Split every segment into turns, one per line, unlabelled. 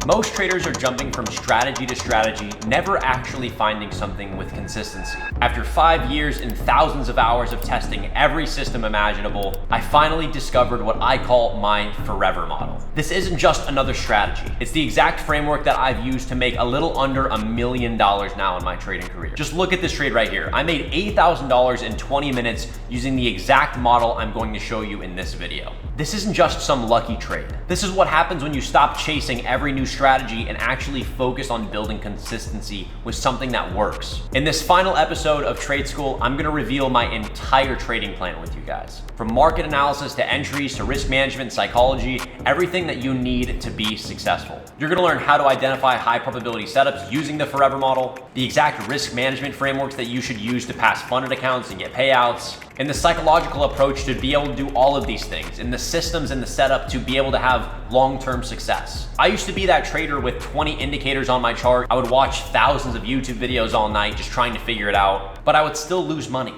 Most traders are jumping from strategy to strategy, never actually finding something with consistency. After 5 years and thousands of hours of testing every system imaginable, I finally discovered what I call my forever model. This isn't just another strategy. It's the exact framework that I've used to make a little under $1 million now in my trading career. Just look at this trade right here. I made $80,000 in 20 minutes using the exact model I'm going to show you in this video. This isn't just some lucky trade. This is what happens when you stop chasing every new strategy and actually focus on building consistency with something that works. In this final episode of Trade School, I'm gonna reveal my entire trading plan with you guys. From market analysis to entries to risk management, psychology, everything that you need to be successful. You're gonna learn how to identify high probability setups using the Forever model, the exact risk management frameworks that you should use to pass funded accounts and get payouts, and the psychological approach to be able to do all of these things, and the systems and the setup to be able to have long-term success. I used to be that trader with 20 indicators on my chart. I would watch thousands of YouTube videos all night just trying to figure it out, but I would still lose money.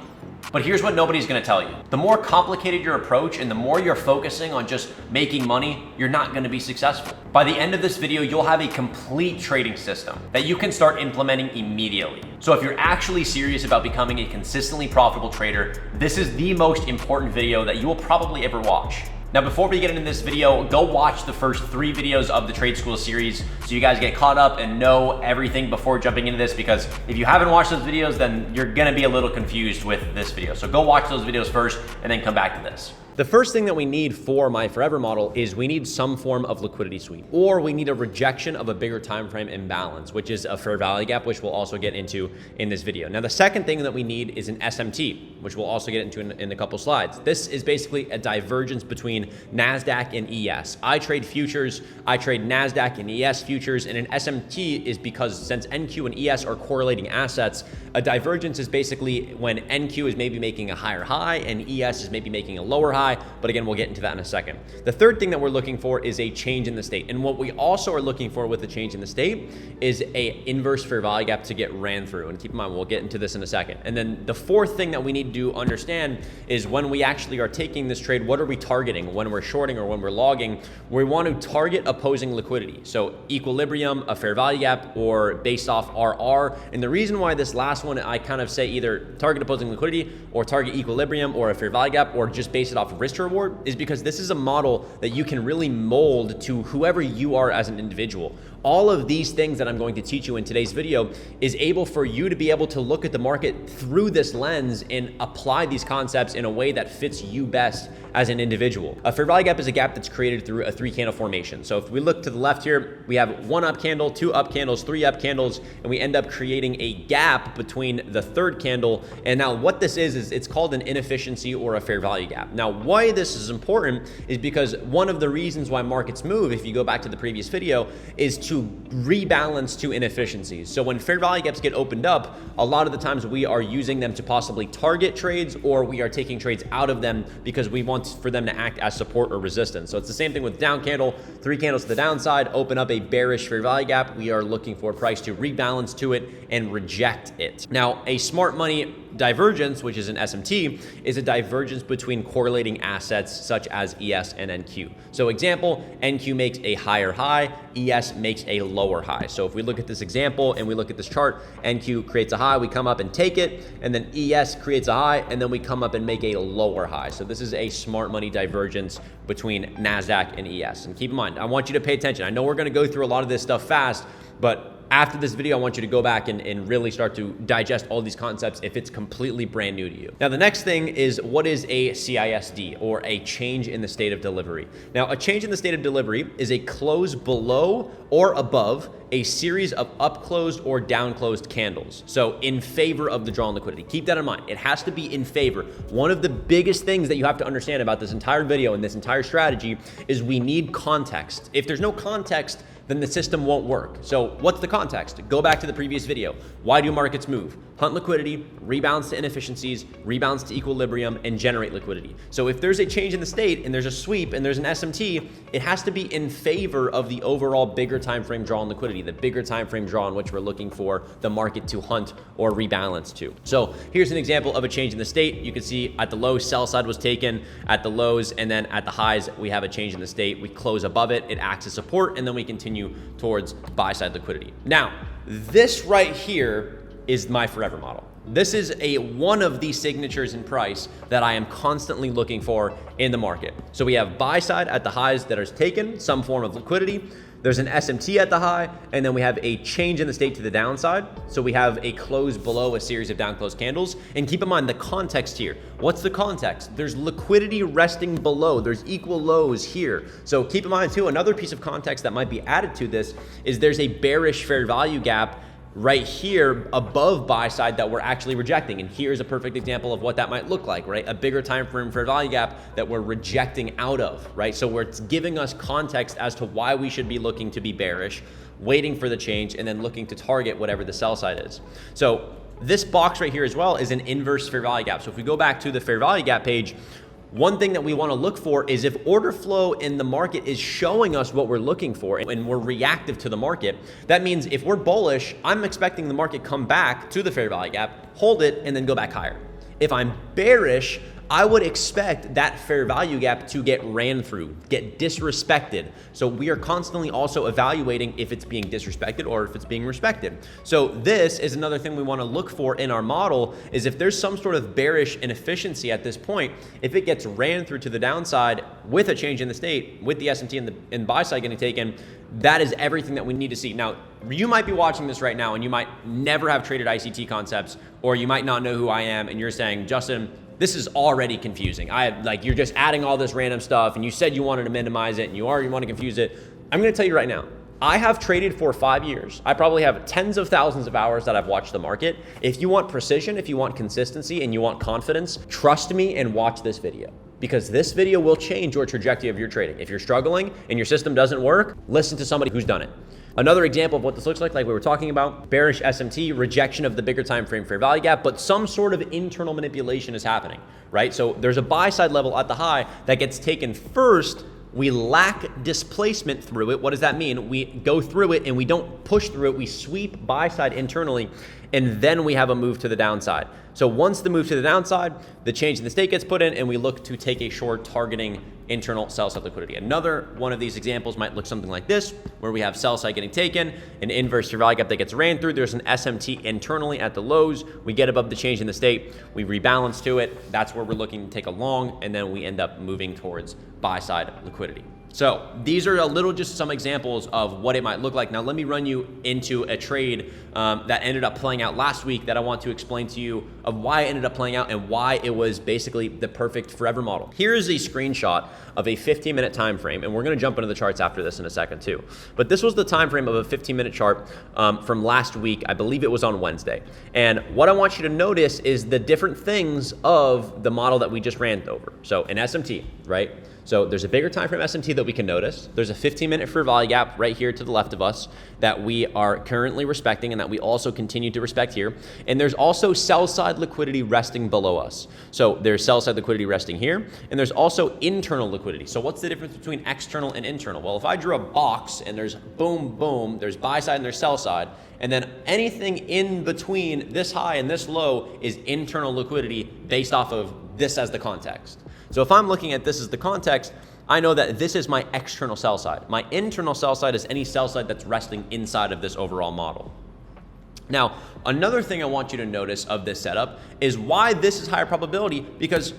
But here's what nobody's gonna tell you. The more complicated your approach and the more you're focusing on just making money, you're not gonna be successful. By the end of this video, you'll have a complete trading system that you can start implementing immediately. So if you're actually serious about becoming a consistently profitable trader, this is the most important video that you will probably ever watch. Now, before we get into this video, go watch the first 3 videos of the Trade School series so you guys get caught up and know everything before jumping into this, because if you haven't watched those videos, then you're gonna be a little confused with this video. So go watch those videos first and then come back to this. The first thing that we need for my Forever model is we need some form of liquidity sweep, or we need a rejection of a bigger time frame imbalance, which is a fair value gap, which we'll also get into in this video. Now, the second thing that we need is an SMT, which we'll also get into in a couple slides. This is basically a divergence between NASDAQ and ES. I trade futures, I trade NASDAQ and ES futures, and an SMT is because since NQ and ES are correlating assets, a divergence is basically when NQ is maybe making a higher high and ES is maybe making a lower high. But again, we'll get into that in a second. The third thing that we're looking for is a change in the state. And what we also are looking for with the change in the state is a inverse fair value gap to get ran through. And keep in mind, we'll get into this in a second. And then the fourth thing that we need to understand is when we actually are taking this trade, what are we targeting? When we're shorting or when we're logging, we want to target opposing liquidity. So equilibrium, a fair value gap, or based off RR. And the reason why this last one, I kind of say either target opposing liquidity or target equilibrium or a fair value gap, or just base it off of risk to reward, is because this is a model that you can really mold to whoever you are as an individual. All of these things that I'm going to teach you in today's video is able for you to be able to look at the market through this lens and apply these concepts in a way that fits you best as an individual. A fair value gap is a gap that's created through a 3-candle formation. So if we look to the left here, we have 1 up candle, 2 up candles, 3 up candles, and we end up creating a gap between the 3rd candle. And now what this is it's called an inefficiency or a fair value gap. Now, why this is important is because one of the reasons why markets move, if you go back to the previous video, is to rebalance to inefficiencies. So when fair value gaps get opened up, a lot of the times we are using them to possibly target trades, or we are taking trades out of them because we want for them to act as support or resistance. So it's the same thing with down candle, 3 candles to the downside, open up a bearish fair value gap. We are looking for price to rebalance to it and reject it. Now, a smart money divergence, which is an SMT, is a divergence between correlating assets such as ES and NQ. So example, NQ makes a higher high, ES makes a lower high. So if we look at this example and we look at this chart, NQ creates a high, we come up and take it, and then ES creates a high, and then we come up and make a lower high. So this is a smart money divergence between NASDAQ and ES. And keep in mind, I want you to pay attention. I know we're gonna go through a lot of this stuff fast, but after this video, I want you to go back and really start to digest all these concepts if it's completely brand new to you. Now, the next thing is, what is a CISD, or a change in the state of delivery? Now, a change in the state of delivery is a close below or above a series of up closed or down closed candles. So in favor of the drawn liquidity. Keep that in mind. It has to be in favor. One of the biggest things that you have to understand about this entire video and this entire strategy is we need context. If there's no context, then the system won't work. So what's the context? Go back to the previous video. Why do markets move? Hunt liquidity, rebalance to inefficiencies, rebalance to equilibrium, and generate liquidity. So if there's a change in the state and there's a sweep and there's an SMT, it has to be in favor of the overall bigger time frame draw on liquidity, the bigger time frame draw in which we're looking for the market to hunt or rebalance to. So here's an example of a change in the state. You can see at the low, sell side was taken, at the lows, and then at the highs, we have a change in the state. We close above it, it acts as support, and then we continue continue towards buy side liquidity. Now, this right here is my forever model. This is one of the signatures in price that I am constantly looking for in the market. So we have buy side at the highs that are taken, some form of liquidity. There's an SMT at the high, and then we have a change in the state to the downside. So we have a close below a series of down close candles. And keep in mind the context here. What's the context? There's liquidity resting below. There's equal lows here. So keep in mind too, another piece of context that might be added to this is there's a bearish fair value gap right here above buy side that we're actually rejecting. And here's a perfect example of what that might look like, right? A bigger time frame fair value gap that we're rejecting out of, right? So it's giving us context as to why we should be looking to be bearish, waiting for the change, and then looking to target whatever the sell side is. So this box right here as well is an inverse fair value gap. So if we go back to the fair value gap page, one thing that we want to look for is if order flow in the market is showing us what we're looking for and we're reactive to the market, that means if we're bullish, I'm expecting the market come back to the fair value gap, hold it, and then go back higher. If I'm bearish, I would expect that fair value gap to get ran through, get disrespected. So we are constantly also evaluating if it's being disrespected or if it's being respected. So this is another thing we want to look for in our model is if there's some sort of bearish inefficiency at this point, if it gets ran through to the downside with a change in the state, with the SMT and buy side getting taken, that is everything that we need to see. Now, you might be watching this right now and you might never have traded ICT concepts, or you might not know who I am and you're saying, Justin, this is already confusing. You're just adding all this random stuff and you said you wanted to minimize it and you already want to confuse it. I'm going to tell you right now, I have traded for 5 years. I probably have tens of thousands of hours that I've watched the market. If you want precision, if you want consistency, and you want confidence, trust me and watch this video, because this video will change your trajectory of your trading. If you're struggling and your system doesn't work, listen to somebody who's done it. Another example of what this looks like we were talking about, bearish SMT, rejection of the bigger time frame fair value gap, but some sort of internal manipulation is happening, right? So there's a buy side level at the high that gets taken first. We lack displacement through it. What does that mean? We go through it and we don't push through it. We sweep buy side internally, and then we have a move to the downside. So once the move to the downside, the change in the state gets put in, and we look to take a short targeting internal sell side liquidity. Another one of these examples might look something like this, where we have sell side getting taken, an inverse fair value gap that gets ran through. There's an SMT internally at the lows. We get above the change in the state. We rebalance to it. That's where we're looking to take a long, and then we end up moving towards buy side liquidity. So these are just some examples of what it might look like. Now let me run you into a trade that ended up playing out last week that I want to explain to you of why it ended up playing out and why it was basically the perfect forever model. Here is a screenshot of a 15-minute time frame, and we're going to jump into the charts after this in a second too. But this was the time frame of a 15-minute chart from last week. I believe it was on Wednesday. And what I want you to notice is the different things of the model that we just ran over. So an SMT, right? So there's a bigger time frame SMT that we can notice. There's a 15-minute fair value gap right here to the left of us that we are currently respecting and that we also continue to respect here. And there's also sell side liquidity resting below us. So there's sell side liquidity resting here, and there's also internal liquidity. So what's the difference between external and internal? Well, if I drew a box and there's boom, boom, there's buy side and there's sell side, and then anything in between this high and this low is internal liquidity based off of this as the context. So if I'm looking at this as the context, I know that this is my external sell side. My internal sell side is any sell side that's resting inside of this overall model. Now, another thing I want you to notice of this setup is why this is higher probability, because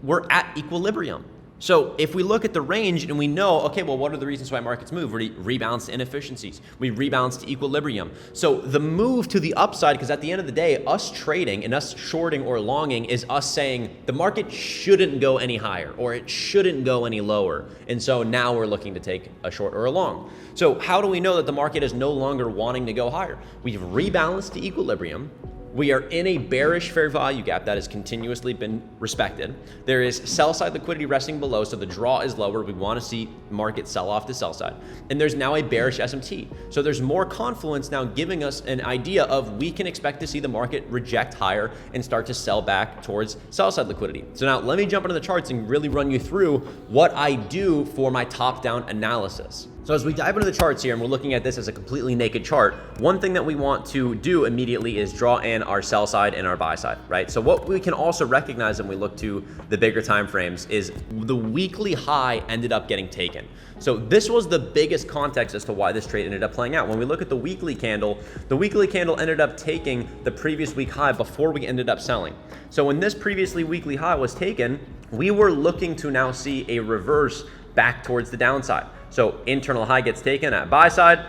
we're at equilibrium. So if we look at the range and we know, okay, well, what are the reasons why markets move? We rebalance to inefficiencies. We rebalance to equilibrium. So the move to the upside, because at the end of the day, us trading and us shorting or longing is us saying the market shouldn't go any higher or it shouldn't go any lower. And so now we're looking to take a short or a long. So how do we know that the market is no longer wanting to go higher? We've rebalanced to equilibrium. We are in a bearish fair value gap that has continuously been respected. There is sell side liquidity resting below, so the draw is lower. We want to see market sell off to sell side. And there's now a bearish SMT. So there's more confluence now giving us an idea of we can expect to see the market reject higher and start to sell back towards sell side liquidity. So now let me jump into the charts and really run you through what I do for my top-down analysis. So as we dive into the charts here and we're looking at this as a completely naked chart, one thing that we want to do immediately is draw in our sell side and our buy side, right? So what we can also recognize when we look to the bigger time frames is the weekly high ended up getting taken. So this was the biggest context as to why this trade ended up playing out. When we look at the weekly candle ended up taking the previous week high before we ended up selling. So when this previously weekly high was taken, we were looking to now see a reverse back towards the downside. So internal high gets taken at buy side.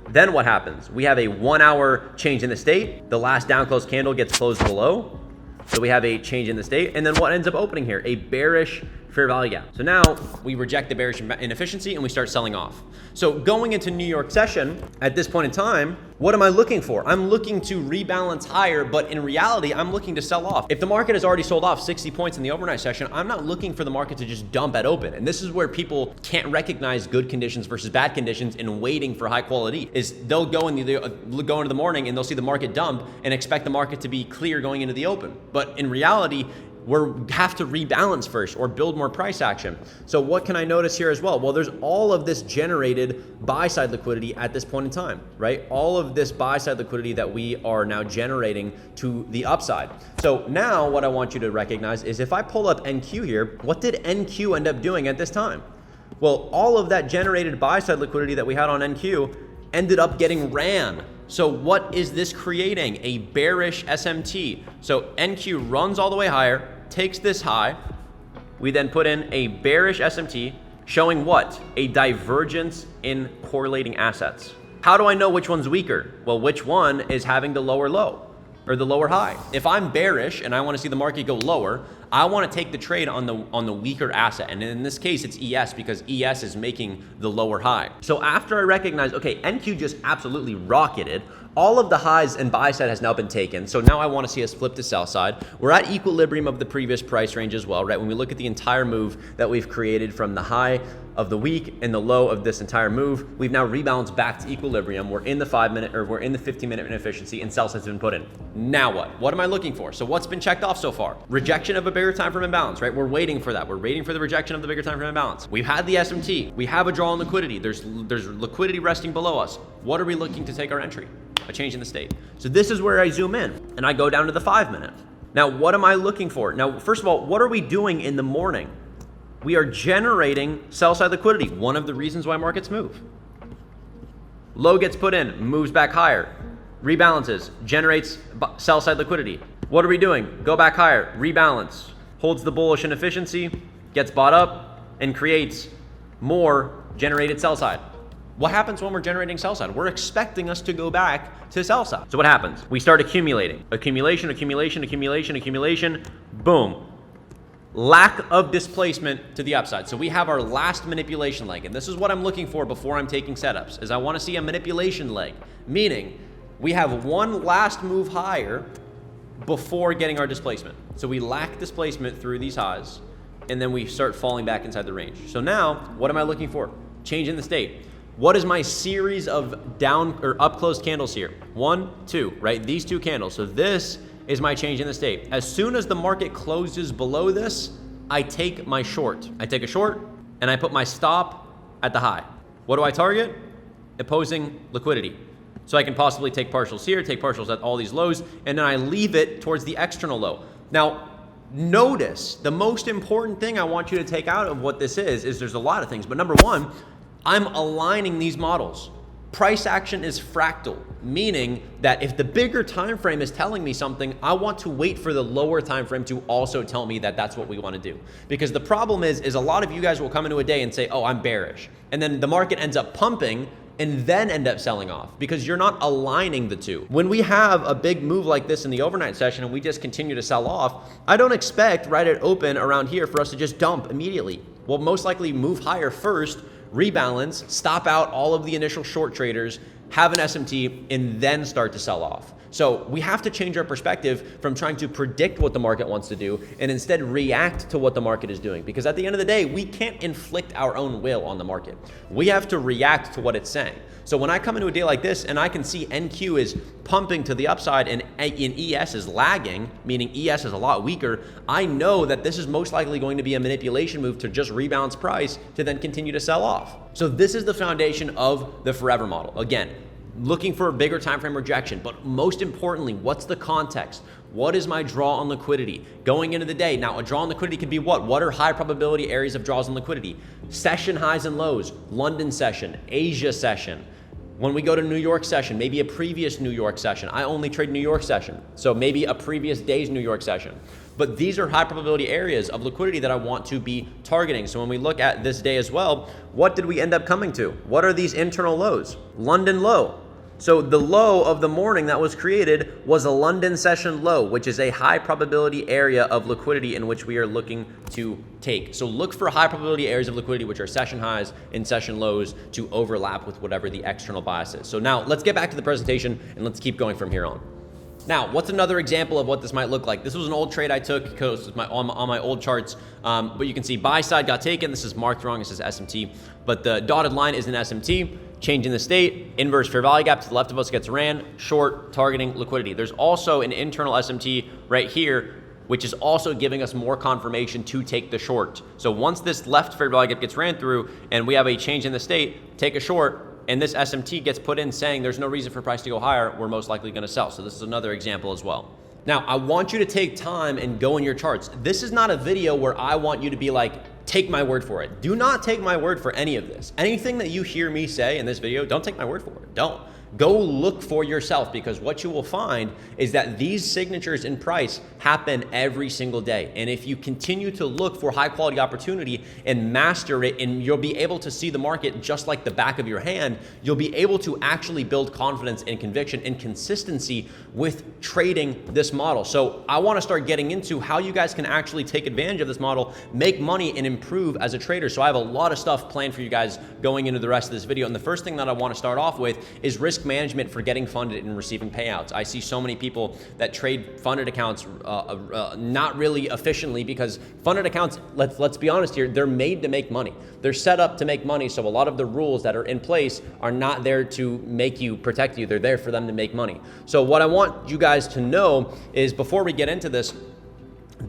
Then what happens? We have a 1 hour change in the state. The last down close candle gets closed below. So we have a change in the state. And then what ends up opening here? A bearish fair value gap. So now we reject the bearish inefficiency and we start selling off. So going into New York session at this point in time, what am I looking for? I'm looking to rebalance higher, but in reality, I'm looking to sell off. If the market has already sold off 60 points in the overnight session, I'm not looking for the market to just dump at open. And this is where people can't recognize good conditions versus bad conditions in waiting for high quality. Is they'll go into the morning and they'll see the market dump and expect the market to be clear going into the open. But in reality, we have to rebalance first or build more price action. So what can I notice here as well? Well, there's all of this generated buy side liquidity at this point in time, right? All of this buy side liquidity that we are now generating to the upside. So now what I want you to recognize is if I pull up NQ here, what did NQ end up doing at this time? Well, all of that generated buy side liquidity that we had on NQ ended up getting ran. So what is this creating? A bearish SMT. So NQ runs all the way higher, takes this high. We then put in a bearish SMT showing what? A divergence in correlating assets. How do I know which one's weaker? Well, which one is having the lower low or the lower high? If I'm bearish and I want to see the market go lower, I want to take the trade on the weaker asset. And in this case, it's ES because ES is making the lower high. So after I recognize, okay, NQ just absolutely rocketed. All of the highs and buy side has now been taken. So now I want to see us flip to sell side. We're at equilibrium of the previous price range as well, right? When we look at the entire move that we've created from the high of the week and the low of this entire move, we've now rebalanced back to equilibrium. We're in the 5-minute or we're in the 15-minute inefficiency and sell side's been put in. Now what? What am I looking for? So what's been checked off so far? Rejection of a bigger time frame imbalance, right? We're waiting for that. We're waiting for the rejection of the bigger time frame imbalance. We've had the SMT. We have a draw on liquidity. There's liquidity resting below us. What are we looking to take our entry? A change in the state. So this is where I zoom in and I go down to the 5-minute. Now, what am I looking for? Now, first of all, what are we doing in the morning? We are generating sell side liquidity. One of the reasons why markets move. Low gets put in, moves back higher, rebalances, generates sell side liquidity. What are we doing? Go back higher, rebalance, holds the bullish inefficiency, gets bought up, and creates more generated sell side. What happens when we're generating sell side? We're expecting us to go back to sell side. So what happens? We start accumulating. Accumulation, accumulation, accumulation, accumulation, boom. Lack of displacement to the upside. So we have our last manipulation leg, and this is what I'm looking for before I'm taking setups, is I want to see a manipulation leg, meaning we have one last move higher before getting our displacement. So we lack displacement through these highs, and then we start falling back inside the range. So now, what am I looking for? Change in the state. What is my series of down or up close candles here? 1, 2, right? These two candles. So this is my change in the state. As soon as the market closes below this, I take my short. I take a short and I put my stop at the high. What do I target? Opposing liquidity. So I can possibly take partials here, take partials at all these lows, and then I leave it towards the external low. Now, notice the most important thing I want you to take out of what this is there's a lot of things, but number one, I'm aligning these models. Price action is fractal, meaning that if the bigger time frame is telling me something, I want to wait for the lower time frame to also tell me that that's what we want to do. Because the problem is a lot of you guys will come into a day and say, oh, I'm bearish. And then the market ends up pumping and then end up selling off because you're not aligning the two. When we have a big move like this in the overnight session and we just continue to sell off, I don't expect right at open around here for us to just dump immediately. We'll most likely move higher first, rebalance, stop out all of the initial short traders, have an SMT, and then start to sell off. So we have to change our perspective from trying to predict what the market wants to do and instead react to what the market is doing. Because at the end of the day, we can't inflict our own will on the market. We have to react to what it's saying. So when I come into a day like this and I can see NQ is pumping to the upside and ES is lagging, meaning ES is a lot weaker, I know that this is most likely going to be a manipulation move to just rebalance price to then continue to sell off. So this is the foundation of the forever model. Again, looking for a bigger time frame rejection, but most importantly, what's the context? What is my draw on liquidity going into the day? Now, a draw on liquidity could be what? What are high probability areas of draws on liquidity? Session highs and lows, London session, Asia session. When we go to New York session, maybe a previous New York session. I only trade New York session, so maybe a previous day's New York session. But these are high probability areas of liquidity that I want to be targeting. So when we look at this day as well, what did we end up coming to? What are these internal lows? London low. So the low of the morning that was created was a London session low, which is a high probability area of liquidity in which we are looking to take. So look for high probability areas of liquidity, which are session highs and session lows, to overlap with whatever the external bias is. So now let's get back to the presentation and let's keep going from here on. Now, what's another example of what this might look like? This was an old trade I took because it's on my old charts, but you can see buy side got taken. This is marked wrong. This is SMT, but the dotted line is an SMT. Change in the state, inverse fair value gap to the left of us gets ran, short, targeting liquidity. There's also an internal SMT right here, which is also giving us more confirmation to take the short. So once this left fair value gap gets ran through and we have a change in the state, take a short, and this SMT gets put in saying there's no reason for price to go higher, we're most likely gonna sell. So this is another example as well. Now, I want you to take time and go in your charts. This is not a video where I want you to be like, take my word for it. Do not take my word for any of this. Anything that you hear me say in this video, don't take my word for it. Don't. Go look for yourself, because what you will find is that these signatures in price happen every single day. And if you continue to look for high quality opportunity and master it, and you'll be able to see the market just like the back of your hand, you'll be able to actually build confidence and conviction and consistency with trading this model. So I want to start getting into how you guys can actually take advantage of this model, make money, and improve as a trader. So I have a lot of stuff planned for you guys going into the rest of this video. And the first thing that I want to start off with is risk management for getting funded and receiving payouts. I see so many people that trade funded accounts not really efficiently, because funded accounts, let's be honest here, they're made to make money. They're set up to make money. So a lot of the rules that are in place are not there to make you, protect you. They're there for them to make money. So what I want you guys to know is, before we get into this,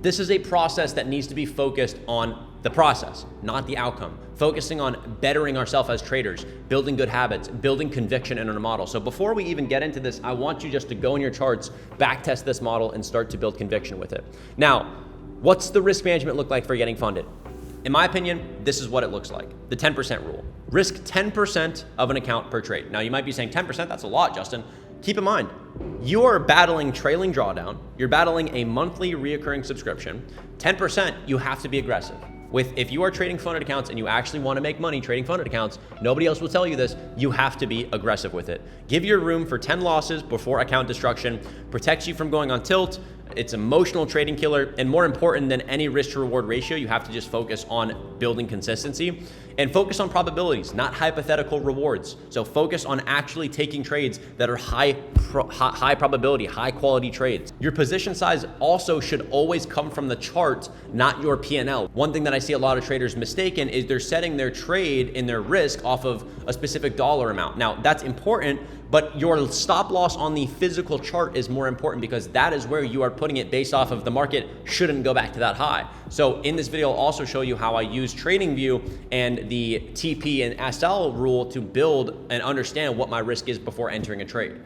this is a process that needs to be focused on the process, not the outcome. Focusing on bettering ourselves as traders, building good habits, building conviction in our model. So before we even get into this, I want you just to go in your charts, back test this model, and start to build conviction with it. Now, what's the risk management look like for getting funded? In my opinion, this is what it looks like. The 10% rule. Risk 10% of an account per trade. Now you might be saying 10%, that's a lot, Justin. Keep in mind, you are battling trailing drawdown, you're battling a monthly reoccurring subscription. 10%, you have to be aggressive. If you are trading funded accounts and you actually want to make money trading funded accounts, nobody else will tell you this, you have to be aggressive with it. Give your room for 10 losses before account destruction, protects you from going on tilt. It's emotional trading killer, and more important than any risk to reward ratio, you have to just focus on building consistency and focus on probabilities, not hypothetical rewards. So focus on actually taking trades that are high probability, high quality trades. Your position size also should always come from the chart, not your P&L. One thing that I see a lot of traders mistaken is they're setting their trade and their risk off of a specific dollar amount. Now that's important, but your stop loss on the physical chart is more important, because that is where you are putting it based off of the market shouldn't go back to that high. So in this video, I'll also show you how I use TradingView and the TP and SL rule to build and understand what my risk is before entering a trade.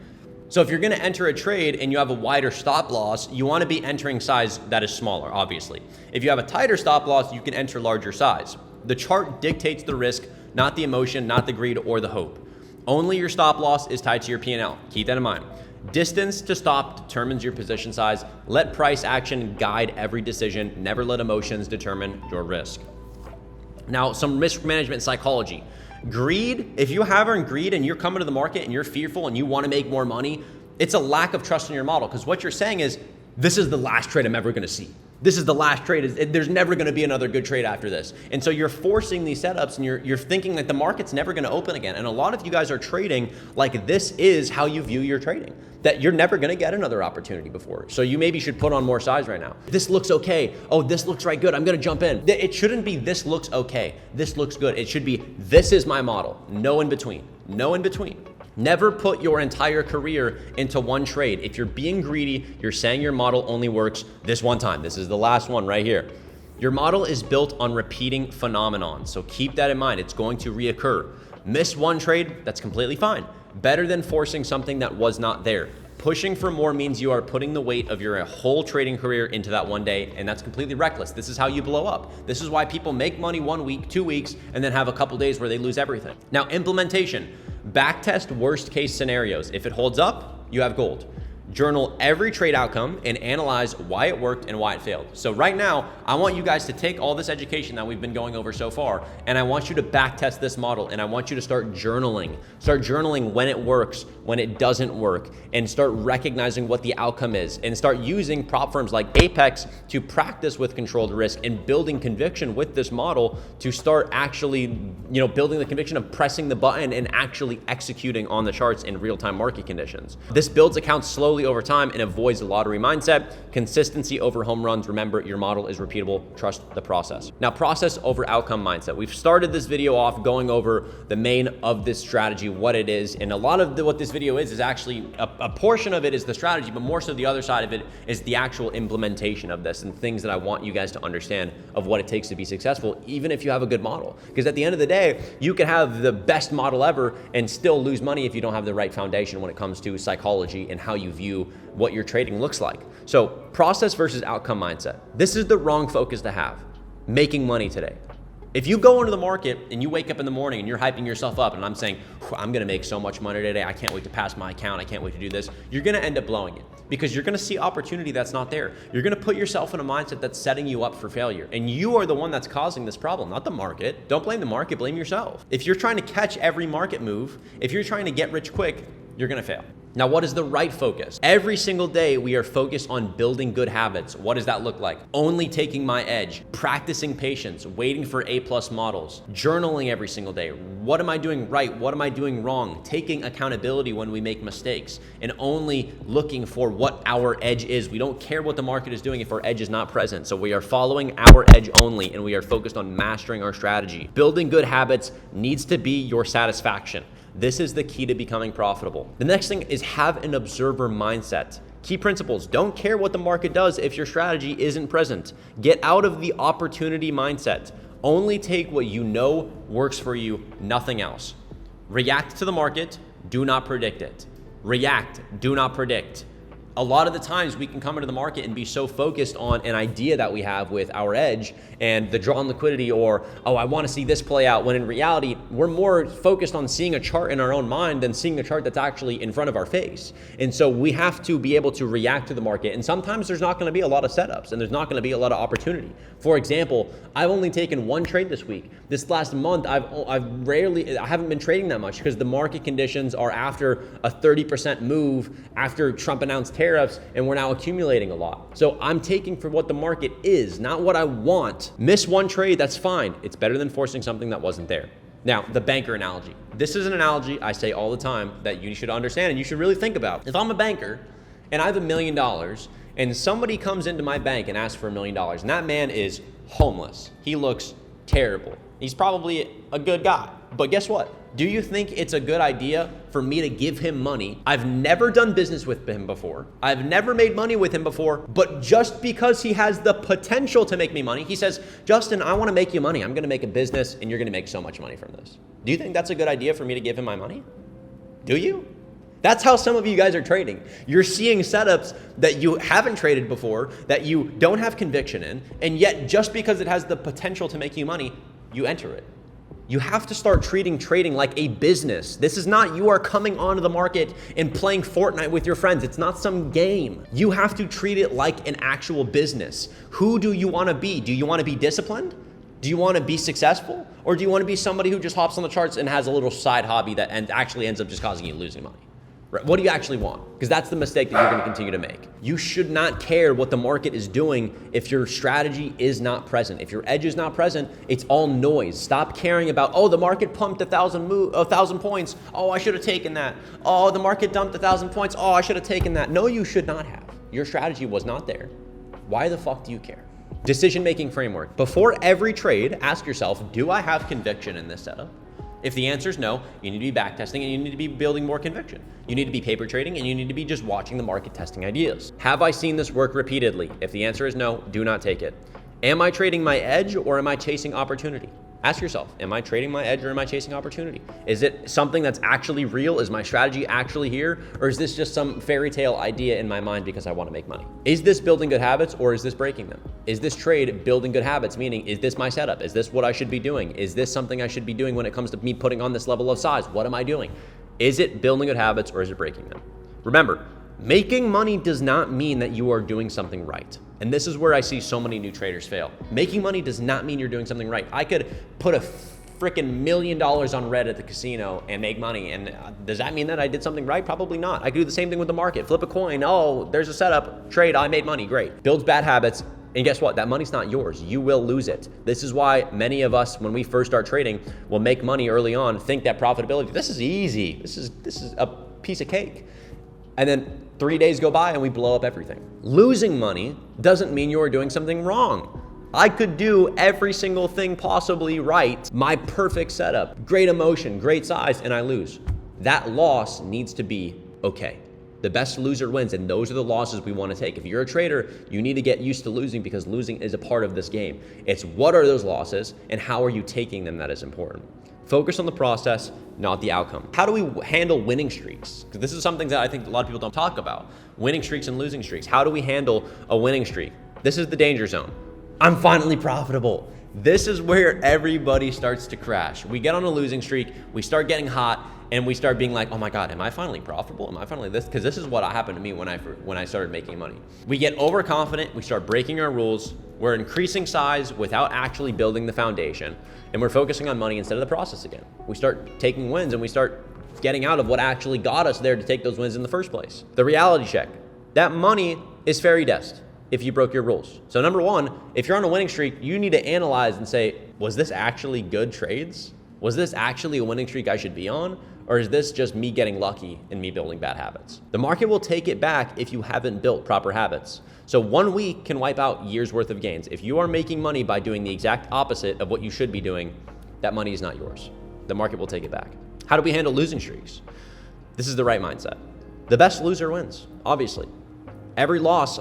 So if you're gonna enter a trade and you have a wider stop loss, you wanna be entering size that is smaller, obviously. If you have a tighter stop loss, you can enter larger size. The chart dictates the risk, not the emotion, not the greed or the hope. Only your stop loss is tied to your P&L. Keep that in mind. Distance to stop determines your position size. Let price action guide every decision. Never let emotions determine your risk. Now, some risk management psychology. Greed, if you have greed and you're coming to the market and you're fearful and you want to make more money, it's a lack of trust in your model, because what you're saying is, this is the last trade I'm ever going to see. This is the last trade. There's never going to be another good trade after this. And so you're forcing these setups, and you're thinking that the market's never going to open again. And a lot of you guys are trading like this is how you view your trading. that you're never gonna get another opportunity before. So you maybe should put on more size right now. This looks okay. Oh, this looks right good. I'm gonna jump in. It shouldn't be this looks okay. This looks good. It should be this is my model. No in between. No in between. Never put your entire career into one trade. If you're being greedy, you're saying your model only works this one time. This is the last one right here. Your model is built on repeating phenomenon. So keep that in mind. It's going to reoccur. Miss one trade, that's completely fine. Better than forcing something that was not there. Pushing for more means you are putting the weight of your whole trading career into that one day, and that's completely reckless. This is how you blow up. This is why people make money 1 week, 2 weeks, and then have a couple days where they lose everything. Now, implementation. Backtest worst case scenarios. If it holds up, you have gold. Journal every trade outcome and analyze why it worked and why it failed. So right now, I want you guys to take all this education that we've been going over so far, and I want you to backtest this model, and I want you to start journaling. Start journaling when it works, when it doesn't work, and start recognizing what the outcome is, and start using prop firms like Apex to practice with controlled risk and building conviction with this model to start actually, building the conviction of pressing the button and actually executing on the charts in real-time market conditions. This builds accounts slowly over time and avoids the lottery mindset. Consistency over home runs. Remember, your model is repeatable. Trust the process. Now, process over outcome mindset. We've started this video off going over the main of this strategy, what it is, and a lot of what this video is actually a portion of it is the strategy, but more so the other side of it is the actual implementation of this and things that I want you guys to understand of what it takes to be successful, even if you have a good model. Because at the end of the day, you can have the best model ever and still lose money if you don't have the right foundation when it comes to psychology and how you view what your trading looks like. So process versus outcome mindset. This is the wrong focus to have. Making money today. If you go into the market and you wake up in the morning and you're hyping yourself up and I'm saying, I'm gonna make so much money today, I can't wait to pass my account, I can't wait to do this, you're gonna end up blowing it because you're gonna see opportunity that's not there. You're gonna put yourself in a mindset that's setting you up for failure. And you are the one that's causing this problem, not the market. Don't blame the market, blame yourself. If you're trying to catch every market move, if you're trying to get rich quick, you're gonna fail. Now, what is the right focus? Every single day, we are focused on building good habits. What does that look like? Only taking my edge, practicing patience, waiting for A+ models, journaling every single day. What am I doing right? What am I doing wrong? Taking accountability when we make mistakes and only looking for what our edge is. We don't care what the market is doing if our edge is not present. So we are following our edge only and we are focused on mastering our strategy. Building good habits needs to be your satisfaction. This is the key to becoming profitable. The next thing is have an observer mindset. Key principles: don't care what the market does if your strategy isn't present. Get out of the opportunity mindset. Only take what you know works for you, nothing else. React to the market, do not predict it. React, do not predict. A lot of the times we can come into the market and be so focused on an idea that we have with our edge and the drawn liquidity or, oh, I want to see this play out, when in reality, we're more focused on seeing a chart in our own mind than seeing a chart that's actually in front of our face. And so we have to be able to react to the market. And sometimes there's not going to be a lot of setups and there's not going to be a lot of opportunity. For example, I've only taken one trade this week. This last month, I haven't been trading that much because the market conditions are after a 30% move after Trump announced tariffs, and we're now accumulating a lot. So I'm taking for what the market is, not what I want. Miss one trade, that's fine. It's better than forcing something that wasn't there. Now, the banker analogy. This is an analogy I say all the time that you should understand and you should really think about. If I'm a banker and I have $1 million and somebody comes into my bank and asks for $1 million and that man is homeless, he looks terrible. He's probably a good guy, but guess what? Do you think it's a good idea for me to give him money? I've never done business with him before. I've never made money with him before, but just because he has the potential to make me money, he says, Justin, I want to make you money. I'm going to make a business and you're going to make so much money from this. Do you think that's a good idea for me to give him my money? Do you? That's how some of you guys are trading. You're seeing setups that you haven't traded before, that you don't have conviction in, and yet just because it has the potential to make you money, you enter it. You have to start treating trading like a business. This is not you are coming onto the market and playing Fortnite with your friends. It's not some game. You have to treat it like an actual business. Who do you want to be? Do you want to be disciplined? Do you want to be successful? Or do you want to be somebody who just hops on the charts and has a little side hobby that actually ends up just causing you losing money? Right? What do you actually want? Because that's the mistake that you're going to continue to make. You should not care what the market is doing if your strategy is not present. If your edge is not present, it's all noise. Stop caring about, oh, the market pumped 1,000 points. Oh, I should have taken that. Oh, the market dumped 1,000 points. Oh, I should have taken that. No, you should not have. Your strategy was not there. Why the fuck do you care? Decision-making framework. Before every trade, ask yourself, do I have conviction in this setup? If the answer is no, you need to be backtesting and you need to be building more conviction. You need to be paper trading and you need to be just watching the market testing ideas. Have I seen this work repeatedly? If the answer is no, do not take it. Am I trading my edge or am I chasing opportunity? Ask yourself, am I trading my edge or am I chasing opportunity? Is it something that's actually real? Is my strategy actually here? Or is this just some fairy tale idea in my mind because I want to make money? Is this building good habits or is this breaking them? Is this trade building good habits? Meaning, is this my setup? Is this what I should be doing? Is this something I should be doing when it comes to me putting on this level of size? What am I doing? Is it building good habits or is it breaking them? Remember, making money does not mean that you are doing something right. And this is where I see so many new traders fail. Making money does not mean you're doing something right. I could put a freaking $1 million on red at the casino and make money. And does that mean that I did something right? Probably not. I could do the same thing with the market. Flip a coin. Oh, there's a setup. Trade. I made money. Great. Builds bad habits. And guess what? That money's not yours. You will lose it. This is why many of us, when we first start trading, will make money early on, think that profitability, this is easy. This is a piece of cake. And then 3 days go by and we blow up everything. Losing money doesn't mean you are doing something wrong. I could do every single thing possibly right, my perfect setup, great emotion, great size, and I lose. That loss needs to be okay. The best loser wins, and those are the losses we want to take. If you're a trader, you need to get used to losing because losing is a part of this game. It's what are those losses and how are you taking them that is important. Focus on the process, not the outcome. How do we handle winning streaks? Because this is something that I think a lot of people don't talk about. Winning streaks and losing streaks. How do we handle a winning streak? This is the danger zone. I'm finally profitable. This is where everybody starts to crash. We get on a losing streak, we start getting hot, and we start being like, oh my God, am I finally profitable? Am I finally this? Because this is what happened to me when I started making money. We get overconfident, we start breaking our rules, we're increasing size without actually building the foundation, and we're focusing on money instead of the process again. We start taking wins and we start getting out of what actually got us there to take those wins in the first place. The reality check. That money is fairy dust if you broke your rules. So number one, if you're on a winning streak, you need to analyze and say, was this actually good trades? Was this actually a winning streak I should be on? Or is this just me getting lucky and me building bad habits? The market will take it back if you haven't built proper habits. So 1 week can wipe out years worth of gains. If you are making money by doing the exact opposite of what you should be doing, that money is not yours. The market will take it back. How do we handle losing streaks? This is the right mindset. The best loser wins, obviously. Every loss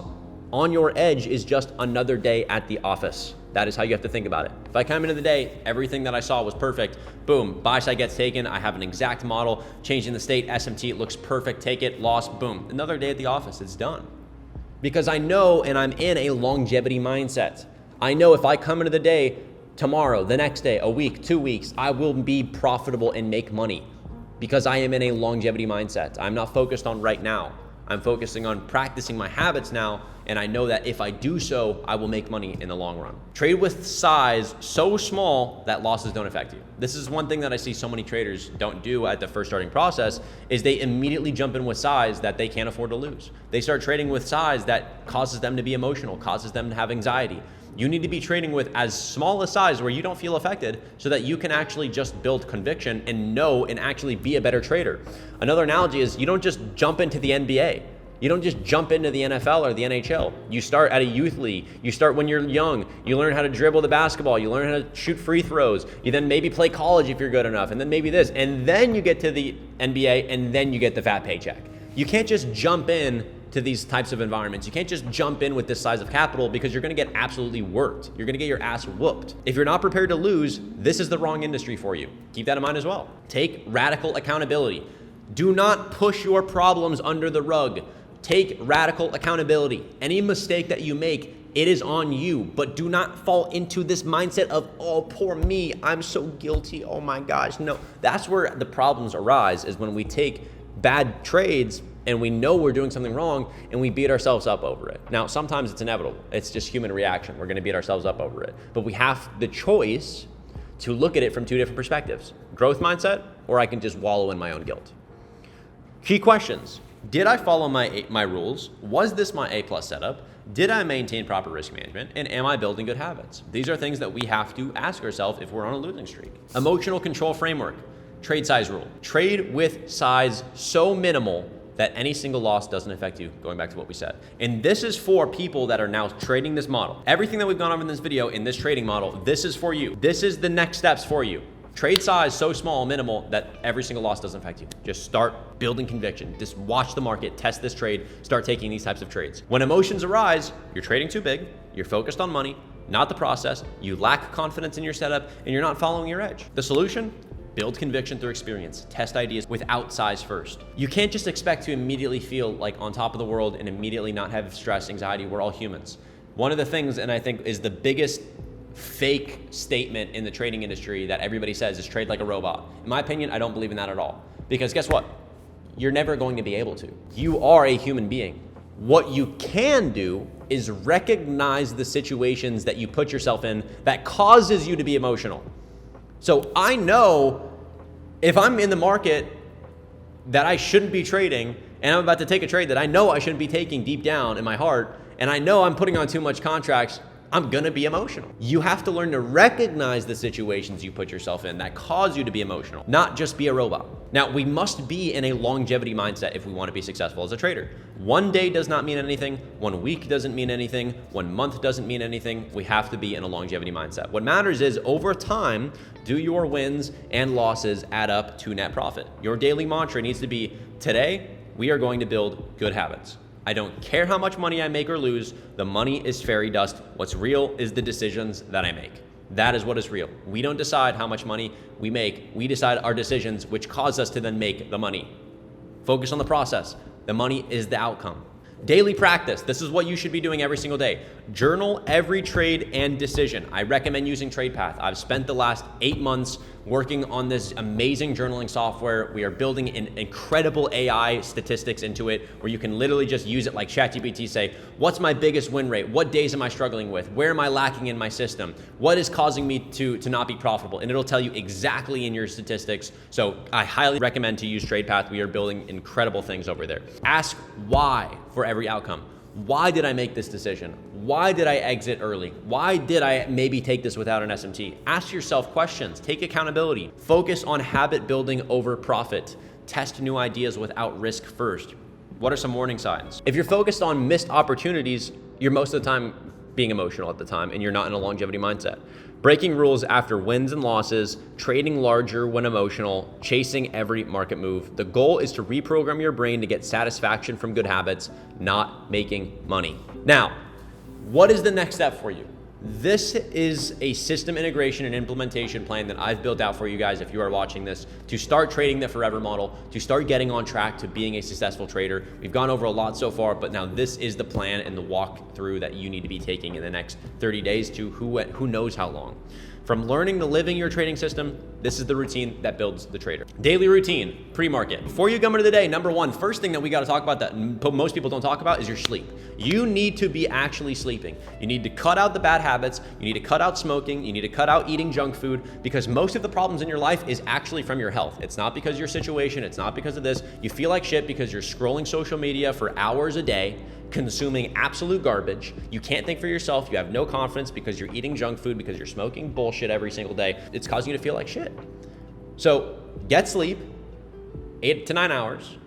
on your edge is just another day at the office. That is how you have to think about it. If I come into the day, everything that I saw was perfect, boom, buy side gets taken, I have an exact model, changing the state, SMT, it looks perfect, take it, loss, boom. Another day at the office, it's done. Because I know and I'm in a longevity mindset. I know if I come into the day, tomorrow, the next day, a week, 2 weeks, I will be profitable and make money because I am in a longevity mindset. I'm not focused on right now. I'm focusing on practicing my habits now, and I know that if I do so, I will make money in the long run. Trade with size so small that losses don't affect you. This is one thing that I see so many traders don't do at the first starting process is they immediately jump in with size that they can't afford to lose. They start trading with size that causes them to be emotional, causes them to have anxiety. You need to be trading with as small a size where you don't feel affected so that you can actually just build conviction and know and actually be a better trader. Another analogy is you don't just jump into the NBA. You don't just jump into the NFL or the NHL. You start at a youth league. You start when you're young. You learn how to dribble the basketball. You learn how to shoot free throws. You then maybe play college if you're good enough, and then maybe this. And then you get to the NBA, and then you get the fat paycheck. You can't just jump in to these types of environments. You can't just jump in with this size of capital because you're gonna get absolutely worked. You're gonna get your ass whooped. If you're not prepared to lose, this is the wrong industry for you. Keep that in mind as well. Take radical accountability. Do not push your problems under the rug. Take radical accountability. Any mistake that you make, it is on you, but do not fall into this mindset of, oh, poor me, I'm so guilty, oh my gosh. No, that's where the problems arise, is when we take bad trades and we know we're doing something wrong and we beat ourselves up over it. Now, sometimes it's inevitable. It's just human reaction. We're gonna beat ourselves up over it. But we have the choice to look at it from two different perspectives. Growth mindset, or I can just wallow in my own guilt. Key questions. Did I follow my rules? Was this my A+ setup? Did I maintain proper risk management? And am I building good habits? These are things that we have to ask ourselves if we're on a losing streak. Emotional control framework. Trade size rule. Trade with size so minimal that any single loss doesn't affect you, going back to what we said. And this is for people that are now trading this model. Everything that we've gone over in this video, in this trading model, this is for you. This is the next steps for you. Trade size so small, minimal, that every single loss doesn't affect you. Just start building conviction. Just watch the market, test this trade, start taking these types of trades. When emotions arise, you're trading too big, you're focused on money, not the process, you lack confidence in your setup, and you're not following your edge. The solution? Build conviction through experience. Test ideas without size first. You can't just expect to immediately feel like on top of the world and immediately not have stress, anxiety. We're all humans. One of the things, and I think is the biggest fake statement in the trading industry that everybody says is trade like a robot. In my opinion, I don't believe in that at all. Because guess what? You're never going to be able to. You are a human being. What you can do is recognize the situations that you put yourself in that causes you to be emotional. So I know if I'm in the market that I shouldn't be trading and I'm about to take a trade that I know I shouldn't be taking deep down in my heart, and I know I'm putting on too much contracts, I'm gonna be emotional. You have to learn to recognize the situations you put yourself in that cause you to be emotional, not just be a robot. Now, we must be in a longevity mindset if we want to be successful as a trader. One day does not mean anything. 1 week doesn't mean anything. 1 month doesn't mean anything. We have to be in a longevity mindset. What matters is over time, do your wins and losses add up to net profit? Your daily mantra needs to be, today, we are going to build good habits. I don't care how much money I make or lose. The money is fairy dust. What's real is the decisions that I make. That is what is real. We don't decide how much money we make. We decide our decisions, which cause us to then make the money. Focus on the process. The money is the outcome. Daily practice. This is what you should be doing every single day. Journal every trade and decision. I recommend using TradePath. I've spent the last 8 months working on this amazing journaling software. We are building an incredible AI statistics into it where you can literally just use it like ChatGPT, say, what's my biggest win rate? What days am I struggling with? Where am I lacking in my system? What is causing me to not be profitable? And it'll tell you exactly in your statistics. So I highly recommend to use TradePath. We are building incredible things over there. Ask why for every outcome. Why did I make this decision? Why did I exit early? Why did I maybe take this without an SMT? Ask yourself questions. Take accountability. Focus on habit building over profit. Test new ideas without risk first. What are some warning signs? If you're focused on missed opportunities, you're most of the time being emotional at the time and you're not in a longevity mindset. Breaking rules after wins and losses, trading larger when emotional, chasing every market move. The goal is to reprogram your brain to get satisfaction from good habits, not making money. Now, what is the next step for you? This is a system integration and implementation plan that I've built out for you guys if you are watching this to start trading the forever model, to start getting on track to being a successful trader. We've gone over a lot so far, but now this is the plan and the walkthrough that you need to be taking in the next 30 days to who knows how long. From learning to living your trading system, this is the routine that builds the trader. Daily routine, pre-market. Before you come into the day, number one, first thing that we got to talk about that most people don't talk about is your sleep. You need to be actually sleeping. You need to cut out the bad habits. You need to cut out smoking. You need to cut out eating junk food because most of the problems in your life is actually from your health. It's not because of your situation. It's not because of this. You feel like shit because you're scrolling social media for hours a day, consuming absolute garbage. You can't think for yourself. You have no confidence because you're eating junk food, because you're smoking bullshit every single day. It's causing you to feel like shit. So get sleep, 8 to 9 hours,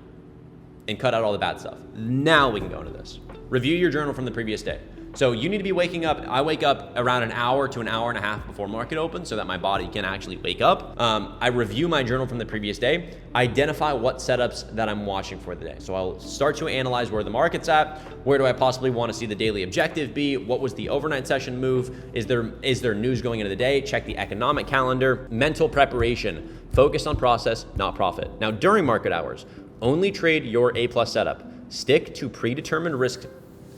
and cut out all the bad stuff. Now we can go into this. Review your journal from the previous day. So you need to be waking up. I wake up around an hour to an hour and a half before market opens so that my body can actually wake up. I review my journal from the previous day, identify what setups that I'm watching for the day. So I'll start to analyze where the market's at, where do I possibly want to see the daily objective be, what was the overnight session move, is there news going into the day, check the economic calendar, mental preparation, focus on process, not profit. Now during market hours, only trade your A+ setup. Stick to predetermined risk.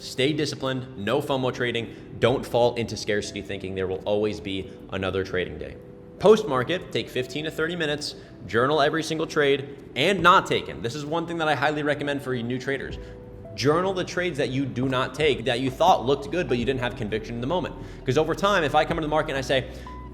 Stay disciplined, no FOMO trading, don't fall into scarcity thinking. There will always be another trading day. Post-market, take 15 to 30 minutes, journal every single trade and not taken. This is one thing that I highly recommend for you new traders. Journal the trades that you do not take, that you thought looked good, but you didn't have conviction in the moment. Because over time, if I come into the market and I say,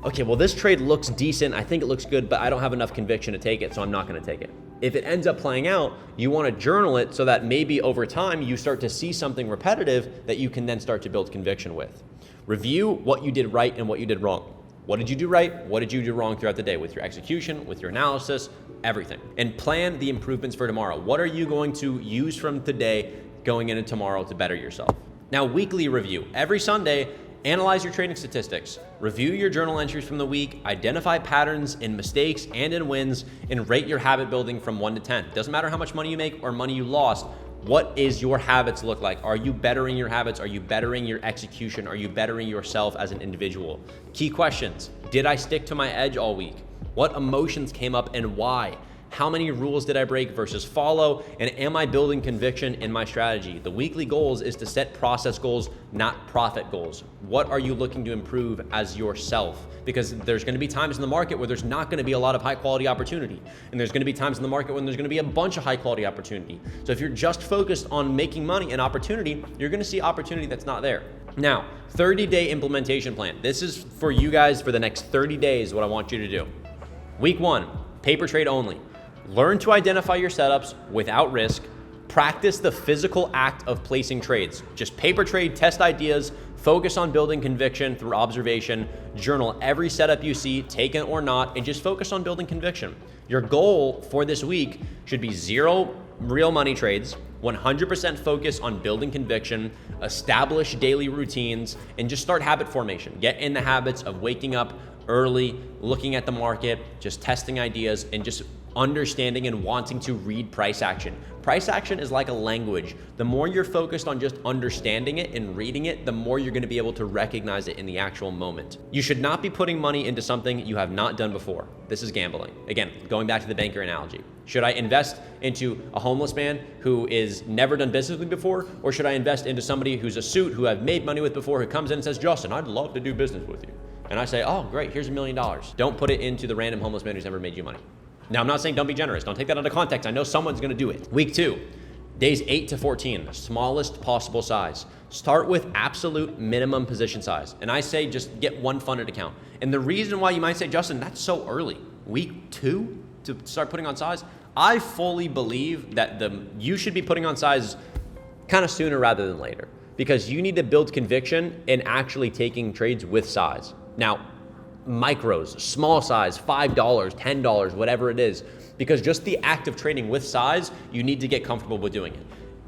okay, well, this trade looks decent. I think it looks good, but I don't have enough conviction to take it, so I'm not gonna take it. If it ends up playing out, you wanna journal it so that maybe over time you start to see something repetitive that you can then start to build conviction with. Review what you did right and what you did wrong. What did you do right? What did you do wrong throughout the day with your execution, with your analysis, everything? And plan the improvements for tomorrow. What are you going to use from today going into tomorrow to better yourself? Now, weekly review. Every Sunday, analyze your trading statistics. Review your journal entries from the week, identify patterns in mistakes and in wins, and rate your habit building from 1 to 10. Doesn't matter how much money you make or money you lost. What is your habits look like? Are you bettering your habits? Are you bettering your execution? Are you bettering yourself as an individual? Key questions. Did I stick to my edge all week? What emotions came up and why? How many rules did I break versus follow? And am I building conviction in my strategy? The weekly goals is to set process goals, not profit goals. What are you looking to improve as yourself? Because there's gonna be times in the market where there's not gonna be a lot of high quality opportunity. And there's gonna be times in the market when there's gonna be a bunch of high quality opportunity. So if you're just focused on making money and opportunity, you're gonna see opportunity that's not there. Now, 30-day implementation plan. This is for you guys for the next 30 days, what I want you to do. Week 1, paper trade only. Learn to identify your setups without risk. Practice the physical act of placing trades. Just paper trade, test ideas, focus on building conviction through observation, journal every setup you see, taken or not, and just focus on building conviction. Your goal for this week should be 0 real money trades, 100% focus on building conviction, establish daily routines, and just start habit formation. Get in the habits of waking up early, looking at the market, just testing ideas, and just understanding and wanting to read price action. Price action is like a language. The more you're focused on just understanding it and reading it, the more you're gonna be able to recognize it in the actual moment. You should not be putting money into something you have not done before. This is gambling. Again, going back to the banker analogy. Should I invest into a homeless man who is never done business with me before? Or should I invest into somebody who's a suit who I've made money with before, who comes in and says, Justin, I'd love to do business with you. And I say, oh, great, here's $1 million. Don't put it into the random homeless man who's never made you money. Now, I'm not saying don't be generous. Don't take that out of context. I know someone's gonna do it. Week 2, days 8 to 14, smallest possible size. Start with absolute minimum position size. And I say just get 1 funded account. And the reason why you might say, Justin, that's so early. Week 2 to start putting on size? I fully believe that you should be putting on size kind of sooner rather than later, because you need to build conviction in actually taking trades with size. Now, micros, small size, $5, $10, whatever it is, because just the act of trading with size, you need to get comfortable with doing it.